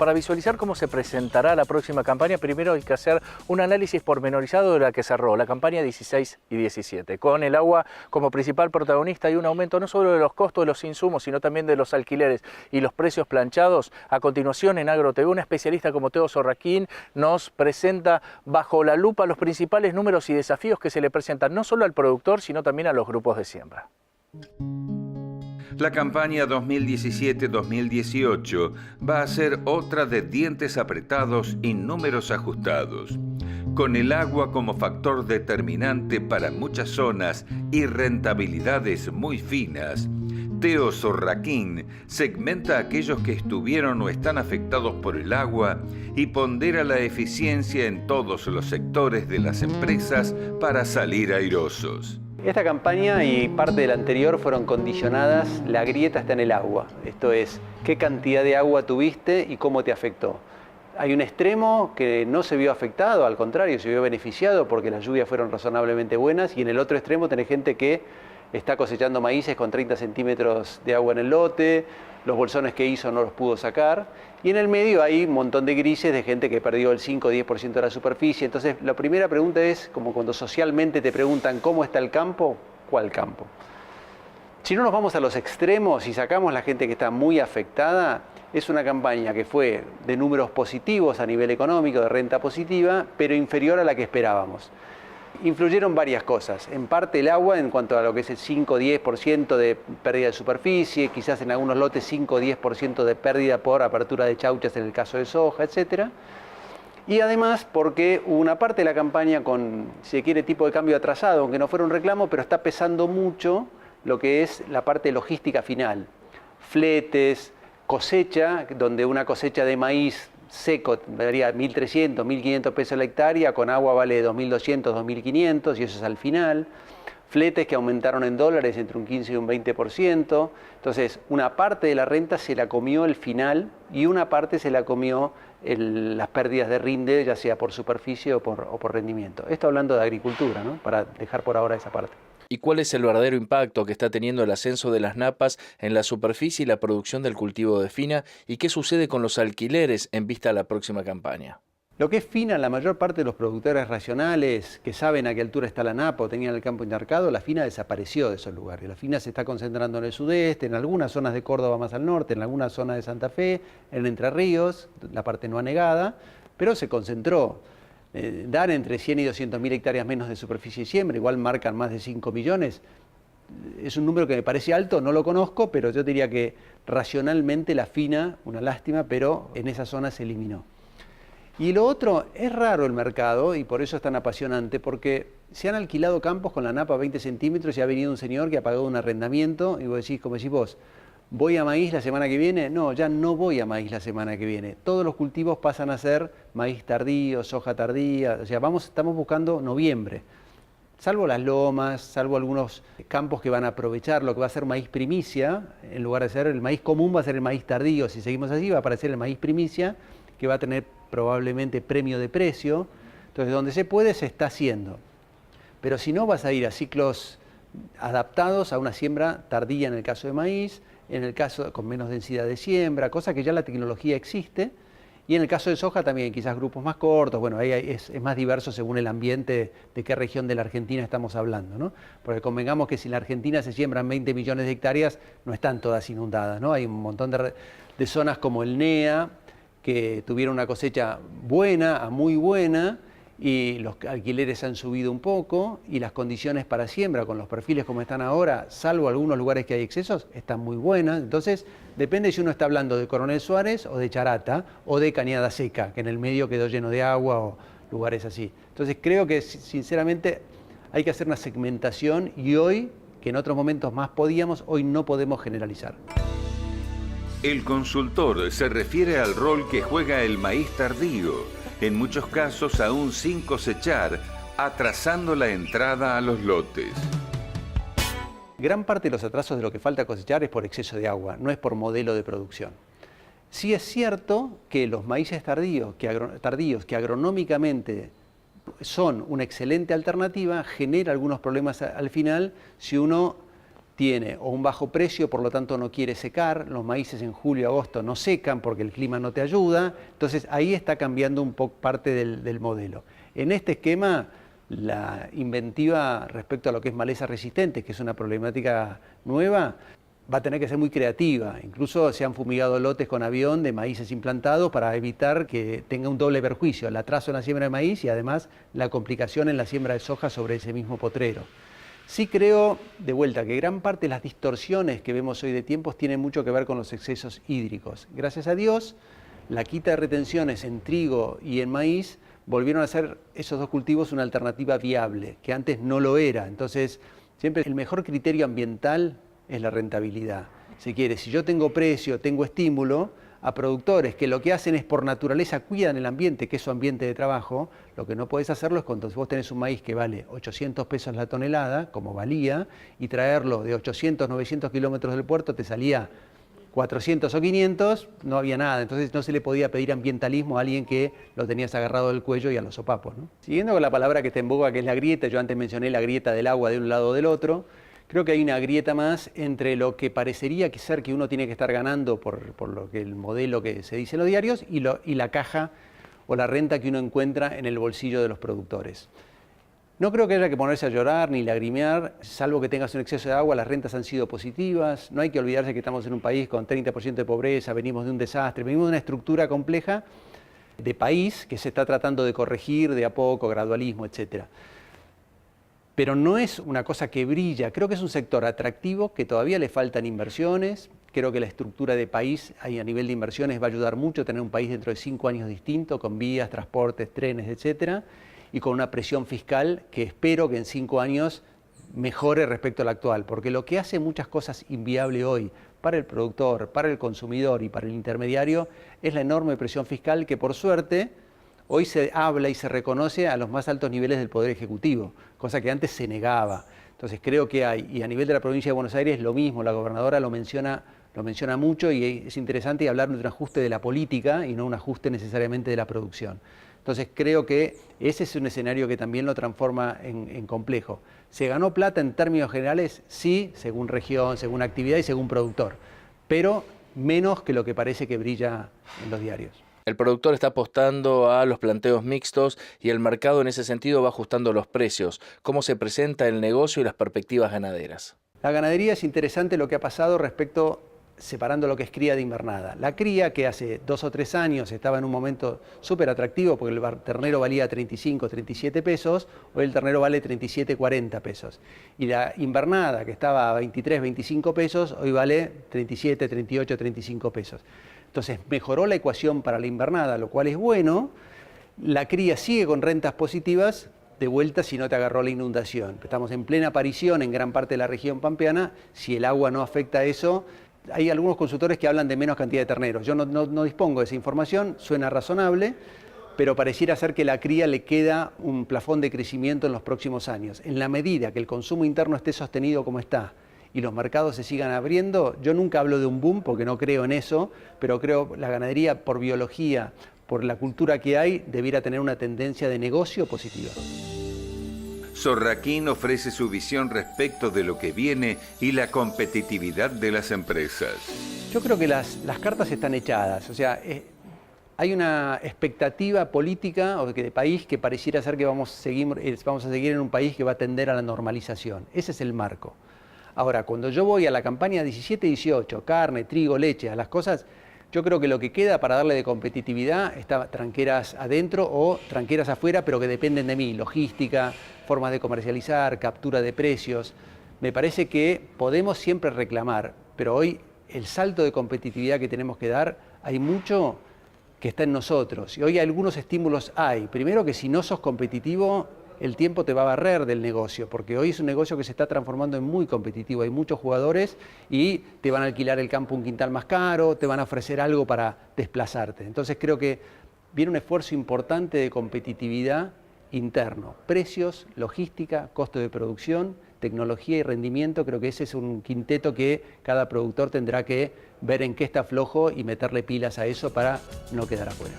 para visualizar cómo se presentará la próxima campaña, primero hay que hacer un análisis pormenorizado de la que cerró la campaña 16 y 17. Con el agua como principal protagonista y un aumento no solo de los costos de los insumos, sino también de los alquileres y los precios planchados. A continuación, en AgroTV, un especialista como Teo Sorraquín nos presenta bajo la lupa los principales números y desafíos que se le presentan no solo al productor, sino también a los grupos de siembra. La campaña 2017-2018 va a ser otra de dientes apretados y números ajustados. Con el agua como factor determinante para muchas zonas y rentabilidades muy finas, Teo Sorraquín segmenta a aquellos que estuvieron o están afectados por el agua y pondera la eficiencia en todos los sectores de las empresas para salir airosos. Esta campaña y parte de la anterior fueron condicionadas, la grieta está en el agua. Esto es, qué cantidad de agua tuviste y cómo te afectó. Hay un extremo que no se vio afectado, al contrario, se vio beneficiado porque las lluvias fueron razonablemente buenas, y en el otro extremo tenés gente que está cosechando maíces con 30 centímetros de agua en el lote, los bolsones que hizo no los pudo sacar, y en el medio hay un montón de grises de gente que perdió el 5 o 10% de la superficie. Entonces, la primera pregunta es, como cuando socialmente te preguntan cómo está el campo, ¿cuál campo? Si no nos vamos a los extremos y sacamos la gente que está muy afectada, es una campaña que fue de números positivos a nivel económico, de renta positiva, pero inferior a la que esperábamos. Influyeron varias cosas. En parte el agua, en cuanto a lo que es el 5 o 10% de pérdida de superficie, quizás en algunos lotes 5 o 10% de pérdida por apertura de chauchas en el caso de soja, etc. Y además porque hubo una parte de la campaña con, si se quiere, tipo de cambio atrasado, aunque no fuera un reclamo, pero está pesando mucho lo que es la parte logística final. Fletes, cosecha, donde una cosecha de maíz seco valdría 1.300, 1.500 pesos la hectárea, con agua vale 2.200, 2.500, y eso es al final. Fletes que aumentaron en dólares entre un 15 y un 20%. Entonces, una parte de la renta se la comió el final y una parte se la comió las pérdidas de rinde, ya sea por superficie o por rendimiento. Esto hablando de agricultura, ¿no? Para dejar por ahora esa parte. ¿Y cuál es el verdadero impacto que está teniendo el ascenso de las napas en la superficie y la producción del cultivo de fina? ¿Y qué sucede con los alquileres en vista a la próxima campaña? Lo que es fina, la mayor parte de los productores racionales que saben a qué altura está la napa o tenían el campo encharcado, la fina desapareció de esos lugares. La fina se está concentrando en el sudeste, en algunas zonas de Córdoba más al norte, en algunas zonas de Santa Fe, en Entre Ríos, la parte no anegada, pero se concentró. Dan entre 100 y 200.000 hectáreas menos de superficie de siembra, igual marcan más de 5 millones. Es un número que me parece alto, no lo conozco, pero yo diría que racionalmente la fina, una lástima, pero en esa zona se eliminó. Y lo otro, es raro el mercado y por eso es tan apasionante, porque se han alquilado campos con la napa a 20 centímetros y ha venido un señor que ha pagado un arrendamiento y vos decís, como decís vos, ¿voy a maíz la semana que viene? No, ya no voy a maíz la semana que viene. Todos los cultivos pasan a ser maíz tardío, soja tardía, o sea, estamos buscando noviembre. Salvo las lomas, salvo algunos campos que van a aprovechar lo que va a ser maíz primicia, en lugar de ser el maíz común va a ser el maíz tardío. Si seguimos así va a aparecer el maíz primicia, que va a tener probablemente premio de precio. Entonces, donde se puede se está haciendo. Pero si no, vas a ir a ciclos adaptados a una siembra tardía en el caso de maíz, en el caso con menos densidad de siembra, cosa que ya la tecnología existe, y en el caso de soja también quizás grupos más cortos. Bueno, ahí es más diverso según el ambiente de qué región de la Argentina estamos hablando, ¿no? Porque convengamos que si en la Argentina se siembran 20 millones de hectáreas, no están todas inundadas, ¿no? Hay un montón de zonas como el NEA que tuvieron una cosecha buena a muy buena, y los alquileres han subido un poco y las condiciones para siembra con los perfiles como están ahora, salvo algunos lugares que hay excesos, están muy buenas. Entonces depende si uno está hablando de Coronel Suárez o de Charata o de Cañada Seca, que en el medio quedó lleno de agua, o lugares así. Entonces creo que sinceramente hay que hacer una segmentación, y hoy, que en otros momentos más podíamos, hoy no podemos generalizar. El consultor se refiere al rol que juega el maíz tardío, en muchos casos aún sin cosechar, atrasando la entrada a los lotes. Gran parte de los atrasos de lo que falta cosechar es por exceso de agua, no es por modelo de producción. Sí es cierto que los maíces tardíos que agronómicamente son una excelente alternativa, genera algunos problemas al final si uno tiene o un bajo precio, por lo tanto no quiere secar, los maíces en julio, agosto no secan porque el clima no te ayuda, entonces ahí está cambiando un poco parte del modelo. En este esquema, la inventiva respecto a lo que es maleza resistente, que es una problemática nueva, va a tener que ser muy creativa. Incluso se han fumigado lotes con avión de maíces implantados para evitar que tenga un doble perjuicio, el atraso en la siembra de maíz y además la complicación en la siembra de soja sobre ese mismo potrero. Sí creo, de vuelta, que gran parte de las distorsiones que vemos hoy de tiempos tienen mucho que ver con los excesos hídricos. Gracias a Dios, la quita de retenciones en trigo y en maíz volvieron a ser esos dos cultivos una alternativa viable, que antes no lo era. Entonces, siempre el mejor criterio ambiental es la rentabilidad. Si quiere, si yo tengo precio, tengo estímulo, a productores que lo que hacen es por naturaleza cuidan el ambiente, que es su ambiente de trabajo, lo que no podés hacerlo es cuando vos tenés un maíz que vale 800 pesos la tonelada, como valía, y traerlo de 800, 900 kilómetros del puerto te salía 400 o 500, no había nada. Entonces no se le podía pedir ambientalismo a alguien que lo tenías agarrado del cuello y a los sopapos, ¿no? Siguiendo con la palabra que está en boga, que es la grieta, yo antes mencioné la grieta del agua de un lado o del otro. Creo que hay una grieta más entre lo que parecería que ser que uno tiene que estar ganando por lo que el modelo que se dice en los diarios y la caja o la renta que uno encuentra en el bolsillo de los productores. No creo que haya que ponerse a llorar ni lagrimear, salvo que tengas un exceso de agua, las rentas han sido positivas, no hay que olvidarse que estamos en un país con 30% de pobreza, venimos de un desastre, venimos de una estructura compleja de país que se está tratando de corregir de a poco, gradualismo, etcétera. Pero no es una cosa que brilla, creo que es un sector atractivo, que todavía le faltan inversiones, creo que la estructura de país ahí a nivel de inversiones va a ayudar mucho a tener un país dentro de 5 años distinto, con vías, transportes, trenes, etcétera, y con una presión fiscal que espero que en 5 años mejore respecto a la actual, porque lo que hace muchas cosas inviable hoy para el productor, para el consumidor y para el intermediario es la enorme presión fiscal que por suerte hoy se habla y se reconoce a los más altos niveles del Poder Ejecutivo, cosa que antes se negaba. Entonces creo que hay, y a nivel de la provincia de Buenos Aires lo mismo, la gobernadora lo menciona mucho y es interesante hablar de un ajuste de la política y no un ajuste necesariamente de la producción. Entonces creo que ese es un escenario que también lo transforma en complejo. ¿Se ganó plata en términos generales? Sí, según región, según actividad y según productor, pero menos que lo que parece que brilla en los diarios. El productor está apostando a los planteos mixtos y el mercado en ese sentido va ajustando los precios. ¿Cómo se presenta el negocio y las perspectivas ganaderas? La ganadería es interesante lo que ha pasado respecto, separando lo que es cría de invernada. La cría, que hace 2 o 3 años estaba en un momento súper atractivo porque el ternero valía 35, 37 pesos, hoy el ternero vale 37, 40 pesos. Y la invernada, que estaba a 23, 25 pesos, hoy vale 37, 38, 35 pesos. Entonces mejoró la ecuación para la invernada, lo cual es bueno. La cría sigue con rentas positivas, de vuelta si no te agarró la inundación. Estamos en plena aparición en gran parte de la región pampeana, si el agua no afecta a eso. Hay algunos consultores que hablan de menos cantidad de terneros. Yo no dispongo de esa información, suena razonable, pero pareciera ser que la cría le queda un plafón de crecimiento en los próximos años. En la medida que el consumo interno esté sostenido como está, y los mercados se sigan abriendo, yo nunca hablo de un boom porque no creo en eso, pero creo que la ganadería por biología, por la cultura que hay, debiera tener una tendencia de negocio positiva. Sorraquín ofrece su visión respecto de lo que viene y la competitividad de las empresas. Yo creo que las cartas están echadas, o sea, hay una expectativa política o de país que pareciera ser que vamos a seguir en un país que va a tender a la normalización. Ese es el marco. Ahora, cuando yo voy a la campaña 17-18, carne, trigo, leche, a las cosas, yo creo que lo que queda para darle de competitividad está tranqueras adentro o tranqueras afuera, pero que dependen de mí, logística, formas de comercializar, captura de precios. Me parece que podemos siempre reclamar, pero hoy el salto de competitividad que tenemos que dar, hay mucho que está en nosotros. Y hoy algunos estímulos hay. Primero que si no sos competitivo, el tiempo te va a barrer del negocio, porque hoy es un negocio que se está transformando en muy competitivo. Hay muchos jugadores y te van a alquilar el campo un quintal más caro, te van a ofrecer algo para desplazarte. Entonces creo que viene un esfuerzo importante de competitividad interno. Precios, logística, costo de producción, tecnología y rendimiento. Creo que ese es un quinteto que cada productor tendrá que ver en qué está flojo y meterle pilas a eso para no quedar afuera.